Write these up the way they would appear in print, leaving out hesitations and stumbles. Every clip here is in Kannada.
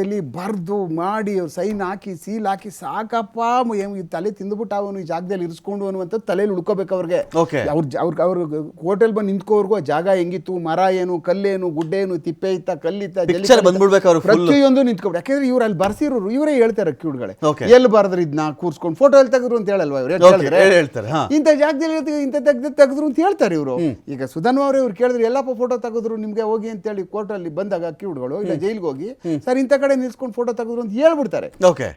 ಇಲ್ಲಿ ಬರ್ದು ಮಾಡಿ ಸೈನ್ ಹಾಕಿ ಸೀಲ್ ಹಾಕಿ ಸಾಕಪ್ಪ ತಲೆ ತಿಂದುಬಿಟ್ಟು ಅವನು ಈ ಜಾಗದಲ್ಲಿ ಇರಿಸ್ಕೊಂಡು ಅನ್ನುವಂಥದ್ದು ತಲೆಯಲ್ಲಿ ಉಳ್ಕೋಬೇಕು ಅವ್ರಿಗೆ. ಅವ್ರ ಹೋಟೆಲ್ ಬಂದು ನಿಂತ್ಕೋವರೆಗೂ ಆ ಜಾಗ ಹೆಂಗಿತ್ತು, ಮರ ಏನು, ಕಲ್ಲೇನು, ಗುಡ್ಡೇನು, ತಿಪ್ಪೆ ಇತ್ತ, ಕಲ್ಲಿತ್ತ, ಪ್ರತಿಯೊಂದು ನಿಂತ್ಕೊಬಿಟ್ಟು. ಯಾಕೆಂದ್ರೆ ಇವ್ರು ಅಲ್ಲಿ ಬರ್ಸಿರೋರು ಇವರೇ ಹೇಳ್ತಾರೆ ಕ್ಯೂಡ್ಗಳೇ, ಎಲ್ಲಿ ಬರ್ದ್ರು ಇದನ್ನ ಕೂರ್ಸ್ಕೊಂಡು ಫೋಟೋ ಎಲ್ಲಿ ತೆಗೆದ್ರು ಅಂತ ಹೇಳಲ್ವಾ ಇವ್ರು, ಹೇಳ್ತಾರೆ ಇಂಥ ಜಾಗದಲ್ಲಿ ಇಂಥ ತೆಗೆದ್ರು ಅಂತ ಹೇಳ್ತಾರೆ ಇವರು. ಈಗ ಸುಧನ್ವ ಅವ್ರೆ ಇವ್ರು ಕೇಳಿದ್ರು ಎಲ್ಲಪ್ಪ ಫೋಟೋ ತೆಗೆದ್ರು ನಿಮ್ಗೆ ಹೋಗಿ ಅಂತೇಳಿ ಕೋರ್ಟಲ್ಲಿ ಬಂದಾಗ ಕ್ಯೂಡ್ಗಳು ಇಲ್ಲ ಜೈಲ್ಗೆ ಹೋಗಿ ಸರ್ ಇಂಥ ಕಡೆ ನಿಲ್ಸ್ಕೊಂಡು ಫೋಟೋ ತೆಗೆದ್ರು ಅಂತ ಹೇಳ್ಬಿಡ್ತಾರೆ.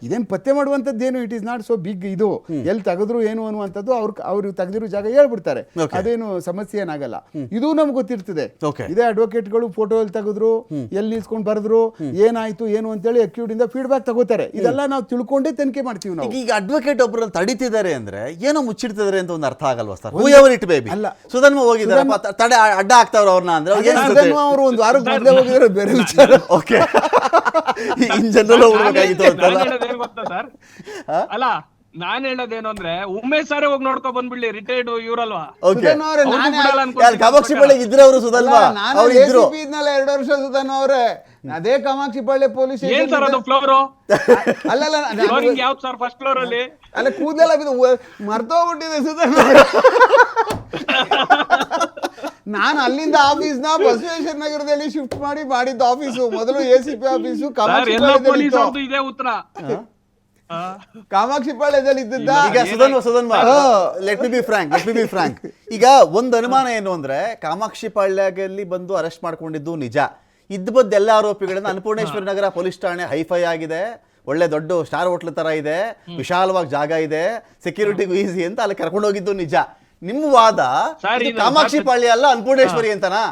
ಇದೇನು ಪತ್ತೆ ಮಾಡುವಂತದ್ದೇನು, it is not so big. ಇದು ಎಲ್ಲಿ ತೆಗೆದ್ರು ಏನು ಅನ್ನುವಂಥದ್ದು ಅವ್ರು ತೆಗೆದಿರೋ ಜಾಗ ಹೇಳ್ಬಿಡ್ತಾರೆ, ಅದೇನು ಸಮಸ್ಯೆ ಏನಾಗಲ್ಲ. ಇದು ನಮ್ಗೆ ಗೊತ್ತಿರ್ತದೆ. ಇದೇ ಅಡ್ವೊಕೇಟ್ಗಳು ಫೋಟೋ ಎಲ್ಲಿ ತೆಗೆದ್ರು, ಎಲ್ಲಿ ನಿಲ್ಸ್ಕೊಂಡು ಬರೆದ್ರು, ಏನಾಯ್ತು ಏನು ಅಂತೇಳಿ ಅಕ್ಯೂಡ್ ಇಂದ ಫೀಡ್ಬ್ಯಾಕ್ ತಗೋತಾರೆ. ಇದೆಲ್ಲ ನಾವು ತಿಳ್ಕೊಂಡೇ ತನಿಖೆ ಮಾಡ್ತೀವಿ ನಾವು. ಈಗ ಅಡ್ವೊಕೇಟ್ ಒಬ್ಬರು ತಡಿತಿದ್ದಾರೆ ಅಂದ್ರೆ ಏನೋ ಮುಚ್ಚಿಡ್ತಿದ್ದಾರೆ ಅಂತ ಒಂದು ಅರ್ಥ ಆಗಲ್ವಾ ಸರ್? ಅಲ್ಲ ಸುಧನ್ವ ಹೋಗಿದ್ದಾರೆ ತಡೆ ಅಡ್ಡ ಆಗ್ತಾವ್ರ ಅವ್ರನ್ನ ಅಂದ್ರೆ ಅವರು ಒಂದು ವಾರಕ್ಕೆ ಮೊದಲೇ ಹೋಗಿದ್ರೆ ಬೇರೆ ವಿಚಾರ. ಓಕೆ ಇನ್ ಜನರಲ್ ಅಲ್ಲ ನಾನ್ ಹೇಳೋದೇನು ಅಂದ್ರೆ ಉಮೇಶ್ ಸಾರೇ ಹೋಗಿ ನೋಡ್ಕೊ ಬಂದ್ಬಿಡ್ಲಿ, ರಿಟೈರ್ಡ್ ಇವ್ರಲ್ವಾ. ಕಾಮಾಕ್ಷಿ ಬಳ್ಳಿ ಇದ್ರೆ ಅವರು ಸುಧನ್ವಾ ಅವ್ರು ಇದ್ರು 2 ವರ್ಷ ಸುಧನ್ವ ಅವ್ರೆ ಅದೇ ಕಾಮಾಕ್ಷಿ ಪಾಳ್ಯ ಪೊಲೀಸ್ ಏನ್ ಸರ್ ಅದು ಫ್ಲೋರ್ ಅಲ್ಲಲ್ಲ ಯಾವ್ದು ಸರ್ ಫಸ್ಟ್ ಫ್ಲೋರ್ ಅಲ್ಲಿ ಅಲ್ಲ ಕೂದಲೆಲ್ಲ ಮರ್ತೋಗ್ಬಿಟ್ಟಿದೆ ಸುಧನ್ವ. ನಾನು ಅಲ್ಲಿಂದ ಆಫೀಸ್ನ ಬಸವೇಶ್ವರ ನಗರದಲ್ಲಿ ಶಿಫ್ಟ್ ಮಾಡಿದ್ದ ಆಫೀಸು. ಮೊದಲು ACP ಆಫೀಸು ಇದೇ ಉತ್ತರ ಕಾಮಾಕ್ಷಿ ಪಾಳ್ಯದಲ್ಲಿ ಇದ್ದಿದ್ದ. ಈಗ Sudhanva let me be frank ಈಗ ಒಂದು ಅನುಮಾನ ಏನು ಅಂದ್ರೆ ಕಾಮಾಕ್ಷಿ ಪಾಳ್ಯದಲ್ಲಿ ಬಂದು ಅರೆಸ್ಟ್ ಮಾಡ್ಕೊಂಡಿದ್ದು ನಿಜ. ಇದ್ದ ಎಲ್ಲ ಆರೋಪಿಗಳನ್ನ ಅನ್ನಪೂರ್ಣೇಶ್ವರಿ ನಗರ ಪೊಲೀಸ್ ಠಾಣೆ ಹೈಫೈ ಆಗಿದೆ, ಒಳ್ಳೆ ದೊಡ್ಡ ಸ್ಟಾರ್ ಹೋಟ್ಲ್ ತರ ಇದೆ, ವಿಶಾಲವಾಗಿ ಜಾಗ ಇದೆ, ಸೆಕ್ಯೂರಿಟಿಗೂ ಈಸಿ ಅಂತ ಅಲ್ಲಿ ಕರ್ಕೊಂಡು ಹೋಗಿದ್ದು ನಿಜ. ನಿಮ್ಮ ವಾದ ಕಾಮಾಕ್ಷಿ ಪಾಳ್ಯ ಅಲ್ಲ ಅನ್ನಪೂರ್ಣೇಶ್ವರಿ ಅಂತನಾ?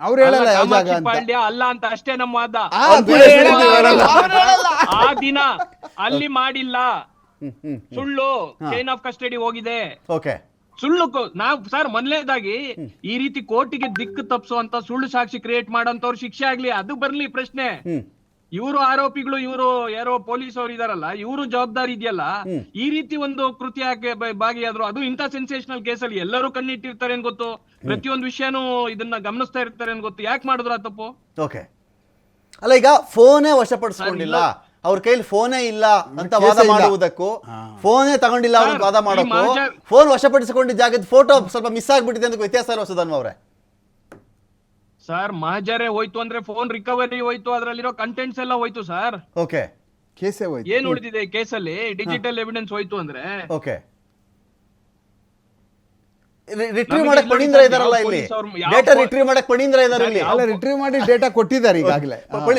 ಅವ್ರು ಹೇಳಲ್ಲ ಪಾಳ್ಯ ಅಲ್ಲ ಅಂತ ಅಷ್ಟೇ ನಮ್ಮ ವಾದ. ಆ ದಿನ ಅಲ್ಲಿ ಮಾಡಿಲ್ಲ, ಸುಳ್ಳು, ಚೈನ್ ಆಫ್ ಕಸ್ಟಡಿ ಹೋಗಿದೆ, ಸುಳ್ಳು. ನಾವ್ ಸರ್ ಮೊದಲನೇದಾಗಿ ಈ ರೀತಿ ಕೋರ್ಟಿಗೆ ದಿಕ್ಕು ತಪ್ಪಿಸುವಂತ ಸುಳ್ಳು ಸಾಕ್ಷಿ ಕ್ರಿಯೇಟ್ ಮಾಡೋಂತವ್ರು ಶಿಕ್ಷೆ ಆಗ್ಲಿ, ಅದು ಬರ್ಲಿ ಪ್ರಶ್ನೆ. ಇವರು ಆರೋಪಿಗಳು, ಇವರು ಯಾರೋ ಪೊಲೀಸ್ ಅವ್ರು ಇದಾರಲ್ಲ, ಇವರು ಜವಾಬ್ದಾರಿ ಇದೆಯಲ್ಲ. ಈ ರೀತಿ ಒಂದು ಕೃತ್ಯಕ್ಕೆ ಭಾಗಿಯಾದ್ರು, ಅದು ಇಂಥ ಸೆನ್ಸೇಷನಲ್ ಕೇಸಲ್ಲಿ ಎಲ್ಲರೂ ಕಣ್ಣಿಟ್ಟಿರ್ತಾರೆ ಅಂತ ಗೊತ್ತು, ಪ್ರತಿಯೊಂದು ವಿಷಯನೂ ಇದನ್ನ ಗಮನಿಸ್ತಾ ಇರ್ತಾರೆ ಅಂತ ಗೊತ್ತು, ಯಾಕೆ ಮಾಡಿದ್ರು ಆ ತಪ್ಪು? ಅಲ್ಲ ಈಗ ಫೋನೇ ವಶಪಡಿಸ್ಕೊಂಡಿಲ್ಲ, ಅವ್ರ ಕೈಲಿ ಫೋನೇ ಇಲ್ಲ ಅಂತ ವಾದ ಮಾಡುವುದಕ್ಕೂ, ಫೋನೇ ತಗೊಂಡಿಲ್ಲ ಅಂತ ವಾದ ಮಾಡೋಕ್ಕೂ, ಫೋನ್ ವಶಪಡಿಸಿಕೊಂಡಿದ್ದ ಜಾಗದ ಫೋಟೋ ಸ್ವಲ್ಪ ಮಿಸ್ ಆಗ್ಬಿಟ್ಟಿದೆ ಅಂತ ವ್ಯತ್ಯಾಸ ಇರೋ ಸುಧನ್ವ ಅವ್ರೆ? ಸರ್ ಮಹಜರೇ ಹೋಯ್ತು ಅಂದ್ರೆ ಫೋನ್ ರಿಕವರಿ ಹೋಯ್ತು, ಅದ್ರಲ್ಲಿರೋ ಕಂಟೆಂಟ್ಸ್ ಎಲ್ಲ ಹೋಯ್ತು ಸರ್. ಕೇಸೇ ಹೋಯ್ತು. ಏನ್ ಉಳಿದಿದೆ ಕೇಸಲ್ಲಿ? ಡಿಜಿಟಲ್ ಎವಿಡೆನ್ಸ್ ಹೋಯ್ತು ಅಂದ್ರೆ ರಿಟ್ರೀವ್ ಮಾಡಕ್ ಪಣೀಂದ್ರ ಇದಾರಲ್ಲ ಇಲ್ಲಿ, ಡೇಟಾ ರಿಟ್ರೀವ್ ಮಾಡಕ್ ಪಣೀಂದ್ರ ಇದಾರೆ ಇಲ್ಲಿ, ರಿಟ್ರೀವ್ ಮಾಡಿ ಡೇಟಾ ಕೊಟ್ಟಿದ್ದಾರೆ ಈಗಾಗಲೇ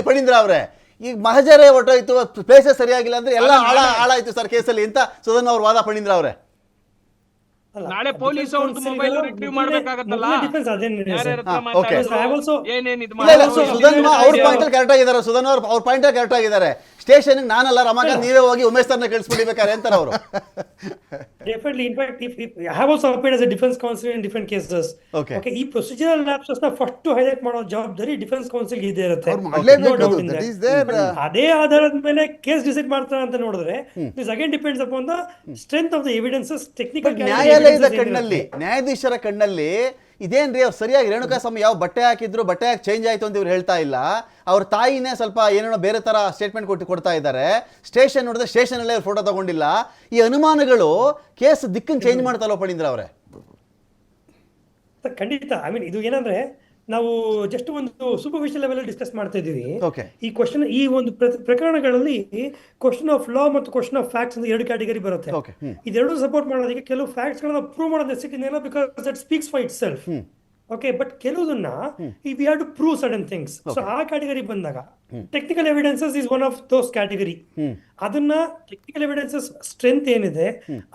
ಪಣೀಂದ್ರ ಅವ್ರೆ. ಈಗ ಮಹಜರೇ ಹೊಟ್ಟೋಯ್ತು, ಪ್ಲೇಸಸ್ ಸರಿಯಾಗಿಲ್ಲ ಅಂದ್ರೆ ಎಲ್ಲ ಹಾಳಾಯ್ತು ಸರ್ ಕೇಸಲ್ಲಿ ಅಂತ ಸುಧನ್ವ ಅವ್ರ ವಾದ ಪಣೀಂದ್ರ ಅವ್ರೆ. ನಾಳೆ ಪೊಲೀಸ್ ಅವ್ರದ್ದು ಮೊಬೈಲ್ ರಿಟ್ರೀವ್ ಮಾಡ್ಬೇಕಾಗತ್ತಲ್ಲ. ಸುಧನ್ವ ಅವ್ರ ಪಾಯಿಂಟ್ ಅಲ್ಲಿ ಕರೆಕ್ಟ್ ಆಗಿದ್ದಾರೆ, ಸುಧನ್ವ ಅವ್ರ ಪಾಯಿಂಟ್ ಅಲ್ಲಿ ಕರೆಕ್ಟ್ ಆಗಿದ್ದಾರೆ. ಸ್ಟೇಷನ್ ನಾನಲ್ಲ ರಮಾಕಾಂತ್ ನೀವೇ ಹೋಗಿ ಉಮೇಶ್ ಸರ್ನ ಕಳಿಸ್ಬಿಡಿಬೇಕಾರೆ ಅಂತಾರೆ ಅವರು. Definitely, in fact, if I have also appeared as a defense counsel in different cases. Okay, ಈ procedural lapses ನ ಫಸ್ಟ್ ಹೈಲೈಟ್ ಮಾಡೋ ಜವಾಬ್ದಾರಿ ಡಿಫೆನ್ಸ್ ಕೌನ್ಸಿಲ್ ಇದೆ ಇರುತ್ತೆ. ಅದೇ ಆಧಾರದ ಮೇಲೆ ಕೇಸ್ ಡಿಸೈಡ್ ಮಾಡ್ತಾರೆ ಅಂತ ನೋಡಿದ್ರೆ this again depends upon the strength of the evidences. Technical ನ್ಯಾಯಾಲಯದ ಕಣ್ಣಲ್ಲಿ, ನ್ಯಾಯಾಧೀಶರ ಕಣ್ಣಲ್ಲಿ ಇದೇನ್ರಿ ಅವ್ರು ಸರಿಯಾಗಿ ರೇಣುಕಾಸ್ವಾಮಿ ಯಾವ ಬಟ್ಟೆ ಹಾಕಿದ್ರು ಬಟ್ಟೆ ಹಾಕಿ ಚೇಂಜ್ ಆಯ್ತು ಅಂತ ಇವ್ರು ಹೇಳ್ತಾ ಇಲ್ಲ. ಅವ್ರ ತಾಯಿನೇ ಸ್ವಲ್ಪ ಏನೇನೋ ಬೇರೆ ತರ ಸ್ಟೇಟ್ಮೆಂಟ್ ಕೊಡ್ತಾ ಇದ್ದಾರೆ. ಸ್ಟೇಷನ್ ನೋಡಿದ್ರೆ ಸ್ಟೇಷನ್ ಅಲ್ಲೇ ಫೋಟೋ ತಗೊಂಡಿಲ್ಲ. ಈ ಅನುಮಾನಗಳು ಕೇಸ್ ದಿಕ್ಕನ್ನು ಚೇಂಜ್ ಮಾಡ್ತಲ್ಲ ಪಣೀಂದ್ರ ಅವರೇ? ಖಂಡಿತ. ಐ ಮೀನ್ ಇದು ಏನಂದ್ರೆ ನಾವು ಜಸ್ಟ್ ಒಂದು ಸೂಪರ್ಫಿಷಿಯಲ್ ಲೆವೆಲ್ ಡಿಸ್ಕಸ್ ಮಾಡ್ತಾ ಇದೀವಿ. ಈ ಕ್ವಶನ್, ಈ ಒಂದು ಪ್ರಕರಣಗಳಲ್ಲಿ ಕ್ವಶನ್ ಆಫ್ ಲಾ ಮತ್ತು ಕ್ವಶನ್ ಆಫ್ ಫ್ಯಾಕ್ಟ್ಸ್ ಅಂತ 2 ಕ್ಯಾಟಗರಿ ಬರುತ್ತೆ. ಇದೆರಡು ಸಪೋರ್ಟ್ ಮಾಡೋದಕ್ಕೆ ಕೆಲವು ಫ್ಯಾಕ್ಟ್ಸ್ ಗಳನ್ನ ಪ್ರೂವ್ ಮಾಡೋದು necessity, because that speaks for itself. Okay, but ಕೆಲವುದನ್ನ we have to prove certain things. So ಆ ಕ್ಯಾಟಗರಿ ಬಂದಾಗ technical evidences is one of those category. ಅದನ್ನ ಟೆಕ್ನಿಕಲ್ ಎವಿಡೆನ್ಸಸ್ ಸ್ಟ್ರೆಂತ್ ಏನಿದೆ,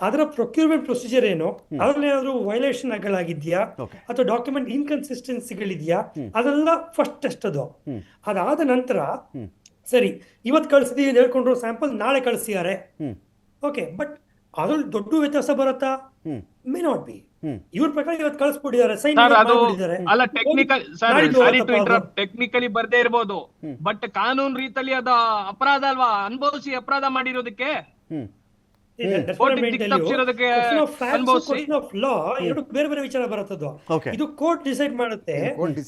ಅದರ ಪ್ರೊಕ್ಯೂರ್ಮೆಂಟ್ ಪ್ರೊಸೀಜರ್ ಏನು, ಅದ್ರಲ್ಲಿ ಏನಾದ್ರು ವೈಲೇಷನ್ ಆಗಿದ್ಯಾ ಅಥವಾ ಡಾಕ್ಯುಮೆಂಟ್ ಇನ್ಕನ್ಸಿಸ್ಟೆನ್ಸಿಗಳಿದ್ಯಾ, ಅದೆಲ್ಲ ಫಸ್ಟ್ ಟೆಸ್ಟ್. ಅದು ಅದಾದ ನಂತರ ಸರಿ ಇವತ್ತು ಕಳಿಸಿದೀವಿ ಹೇಳ್ಕೊಂಡ್ರು ಸ್ಯಾಂಪಲ್, ನಾಳೆ ಕಳಿಸಿದ್ದಾರೆ. ಓಕೆ, ಬಟ್ ಅದ್ರಲ್ಲಿ ದೊಡ್ಡ ವ್ಯತ್ಯಾಸ ಬರುತ್ತಾ? May not be. ಇವ್ರ ಪ್ರಕಾರ ಇವತ್ತು ಕಳಿಸ್ಬಿಟ್ಟಿದ್ದಾರೆ, ಸೈನ್ ಮಾಡಿಬಿಟ್ಟಿದ್ದಾರೆ. ಅಲ್ಲ ಟೆಕ್ನಿಕಲಿ ಬರ್ದೇ ಇರ್ಬೋದು, ಬಟ್ ಕಾನೂನು ರೀತಿಯಲ್ಲಿ ಅದ ಅಪರಾಧ ಅಲ್ವಾ? ಅನುಭವಿಸಿ ಅಪರಾಧ ಮಾಡಿರೋದಕ್ಕೆ ತಪ್ಪಿಸಿರೋದಕ್ಕೆ ಕ್ವಶನ್ ಆಫ್ ಲಾ ಎರಡು ಬೇರೆ ಬೇರೆ ವಿಚಾರ ಬರುತ್ತದು. ಇದು ಕೋರ್ಟ್ ಡಿಸೈಡ್ ಮಾಡುತ್ತೆ.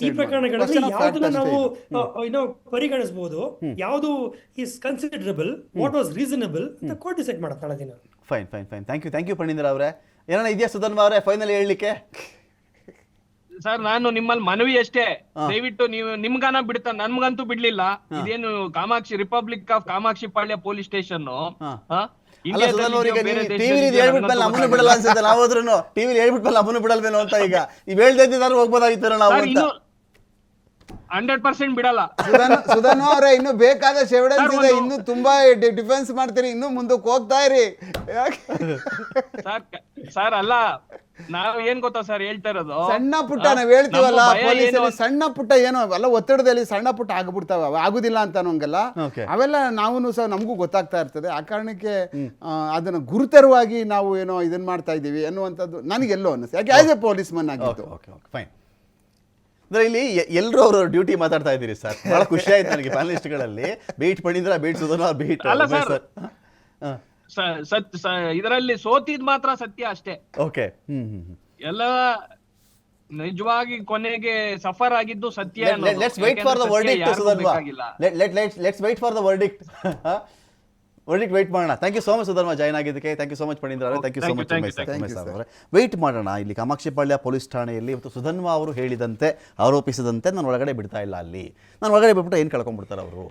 ಈ ಪ್ರಕರಣಗಳಲ್ಲಿ ಯಾವ್ದನ್ನ ನಾವು ಪರಿಗಣಿಸಬಹುದು, ಯಾವುದು is considerable, what was reasonable ಅಂತ ಕೋರ್ಟ್ ಡಿಸೈಡ್ ಮಾಡುತ್ತಾಳೆ ದಿನ. Fine fine fine thank you Phanindra ಅವರೇ. ಏನಾರ ಇದೆಯಾ ಸುಧನ್ವ ಅವರೇ ಫೈನಲ್ ಹೇಳಲಿಕ್ಕೆ? ಸರ್ ನಾನು ನಿಮ್ಮಲ್ಲಿ ಮನವಿ ಅಷ್ಟೇ, ದಯವಿಟ್ಟು ನೀವು ನಿಮ್ಗಾನ ಬಿಡ್ತಾ, ನನ್ಗಂತೂ ಬಿಡ್ಲಿಲ್ಲ. ಇದೇನು Kamakshi republic of Kamakshi Palya police station ನಮ್ಮನ್ನು ಬಿಡಲ್ಲ ಅನ್ಸುತ್ತೆ. ನಾವಾದ್ರೂ ಟಿವಿಲಿ ಹೇಳ್ಬಿಟ್ಮೇಲೆ ನಮ್ಮನ್ನು ಬಿಡಲ್ವೇನೋ ಅಂತ. ಈಗ ನೀವ್ ಹೇಳ್ತಾ ಇದ್ದಿದ್ದಾರು ಹೋಗ್ಬೋದಾಗಿತ್ತು ನಾವು ಅಂತ. 100% ಬಿಡಲ್ಲ. ಸುಧನ್ವ ಅವರೇ, ಇನ್ನು ಬೇಕಾದಷ್ಟು ಎವಿಡೆನ್ಸ್ ಇದೆ, ಇನ್ನು ತುಂಬಾ ಡಿಫೆನ್ಸ್ ಮಾಡ್ತೀರಿ, ಇನ್ನು ಮುಂದಕ್ಕೆ ಹೋಗ್ತಾ ಇರಿ. ಸರ್ ಅಲ್ಲ, ನಾವ್ ಏನ್ ಗೊತ್ತಾ ಸರ್ ಹೇಳ್ತಾ ಇರೋದು, ಸಣ್ಣ ಪುಟ್ಟ ನಾವ್ ಹೇಳ್ತೀವಲ್ಲ ಪೊಲೀಸಲ್ಲಿ, ಸಣ್ಣ ಪುಟ್ಟ ಏನೋ ಅಲ್ಲ ಒತ್ತಡದಲ್ಲಿ ಸಣ್ಣ ಪುಟ್ಟ ಆಗ್ಬಿಡ್ತಾವ, ಆಗುದಿಲ್ಲ ಅಂತ ಅನ್ನೋಂಗಲ್ಲ, ಅವೆಲ್ಲ ನಾವು ಸಹ ನಮಗೂ ಗೊತ್ತಾಗ್ತಾ ಇರ್ತದೆ. ಆ ಕಾರಣಕ್ಕೆ ಅದನ್ನ ಗುರುತರವಾಗಿ ನಾವು ಏನೋ ಇದನ್ನ ಮಾಡ್ತಾ ಇದೀವಿ ಅನ್ನುವಂಥದ್ದು ನನಗೆಲ್ಲೋ ಅನಿಸ್ತು, ಯಾಕೆ ಆಸ್ ಎ ಪೊಲೀಸ್ ಮನ್ ಆಗಿತ್ತು. ಫೈನ್. ಅಂದ್ರೆ ಇಲ್ಲಿ ಎಲ್ಲರೂ ಅವರು ಡ್ಯೂಟಿ ಮಾತಾಡ್ತಾ ಇದ್ದೀರಿ ಸರ್, ಬಹಳ ಖುಷಿ ಆಯ್ತು ನನಗೆ ಪ್ಯಾನಲಿಸ್ಟ್ಗಳಲ್ಲಿ. Beat Phanindra, beat Sudhanva, beat ಇದರಲ್ಲಿ ಸೋತಿದ್ ಮಾತ್ರ ಸತ್ಯ ಅಷ್ಟೇ. ಓಕೆ. ಎಲ್ಲ ನಿಜವಾಗಿ ಕೊನೆಗೆ ಸಫರ್ ಆಗಿದ್ದು ಸತ್ಯ. Let's wait for the verdict Sudhanva. Let's wait for the verdict. Verdict wait ಮಾಡೋಣ. Thank you so much Sudhanva join ಆಗಿದ್ದಕ್ಕೆ. Thank you so much Phanindra ಅವರೇ. ಥ್ಯಾಂಕ್ ಯು ಸೋ ಮಚ್ ಅವರೇ. ವೇಟ್ ಮಾಡೋಣ. ಇಲ್ಲಿ ಕಾಮಾಕ್ಷಿಪಾಳ್ಯ ಪೊಲೀಸ್ ಠಾಣೆಯಲ್ಲಿ ಇವತ್ತು ಸುಧನ್ವ ಅವರು ಹೇಳಿದಂತೆ, ಆರೋಪಿಸಿದಂತೆ ನಾನು ಒಳಗಡೆ ಬಿಡ್ತಾ ಇಲ್ಲ. ಅಲ್ಲಿ ನಾನು ಒಳಗಡೆ ಬಿಟ್ಬಿಟ್ಟು ಏನು ಕಳ್ಕೊಂಡ್ಬಿಡ್ತಾರೆ ಅವರು.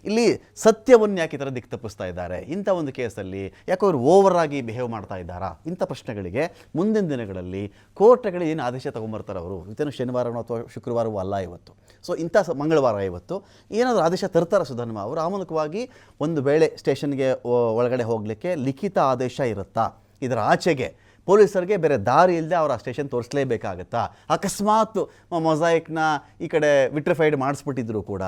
ಇಲ್ಲಿ ಸತ್ಯವನ್ನು ಯಾಕೆ ಈ ಥರ ದಿಕ್ಕು ತಪ್ಪಿಸ್ತಾ ಇದ್ದಾರೆ, ಇಂಥ ಒಂದು ಕೇಸಲ್ಲಿ ಯಾಕೆ ಅವರು ಓವರ್ ಆಗಿ ಬಿಹೇವ್ ಮಾಡ್ತಾ ಇದ್ದಾರಾ, ಇಂಥ ಪ್ರಶ್ನೆಗಳಿಗೆ ಮುಂದಿನ ದಿನಗಳಲ್ಲಿ ಕೋರ್ಟ್ಗಳಿಗೆ ಏನು ಆದೇಶ ತೊಗೊಂಬರ್ತಾರೆ ಅವರು. ಇವತ್ತೇನು ಶನಿವಾರನೋ ಅಥವಾ ಶುಕ್ರವಾರವೂ ಅಲ್ಲ ಇವತ್ತು, ಸೊ ಇಂಥ ಮಂಗಳವಾರ ಇವತ್ತು ಏನಾದರೂ ಆದೇಶ ತರ್ತಾರೆ ಸುಧನ್ವ ಅವರು. ಆ ಮೂಲಕವಾಗಿ ಒಂದು ವೇಳೆ ಸ್ಟೇಷನ್ಗೆ ಒಳಗಡೆ ಹೋಗಲಿಕ್ಕೆ ಲಿಖಿತ ಆದೇಶ ಇರುತ್ತಾ, ಇದರ ಆಚೆಗೆ ಪೊಲೀಸರಿಗೆ ಬೇರೆ ದಾರಿ ಇಲ್ಲದೆ ಅವ್ರು ಆ ಸ್ಟೇಷನ್ ತೋರಿಸಲೇಬೇಕಾಗತ್ತಾ, ಅಕಸ್ಮಾತ್ ಮೊಸಾಯಿಕ್ನ ಈ ಕಡೆ ವಿಟ್ರಿಫೈಡ್ ಮಾಡಿಸ್ಬಿಟ್ಟಿದ್ರು ಕೂಡ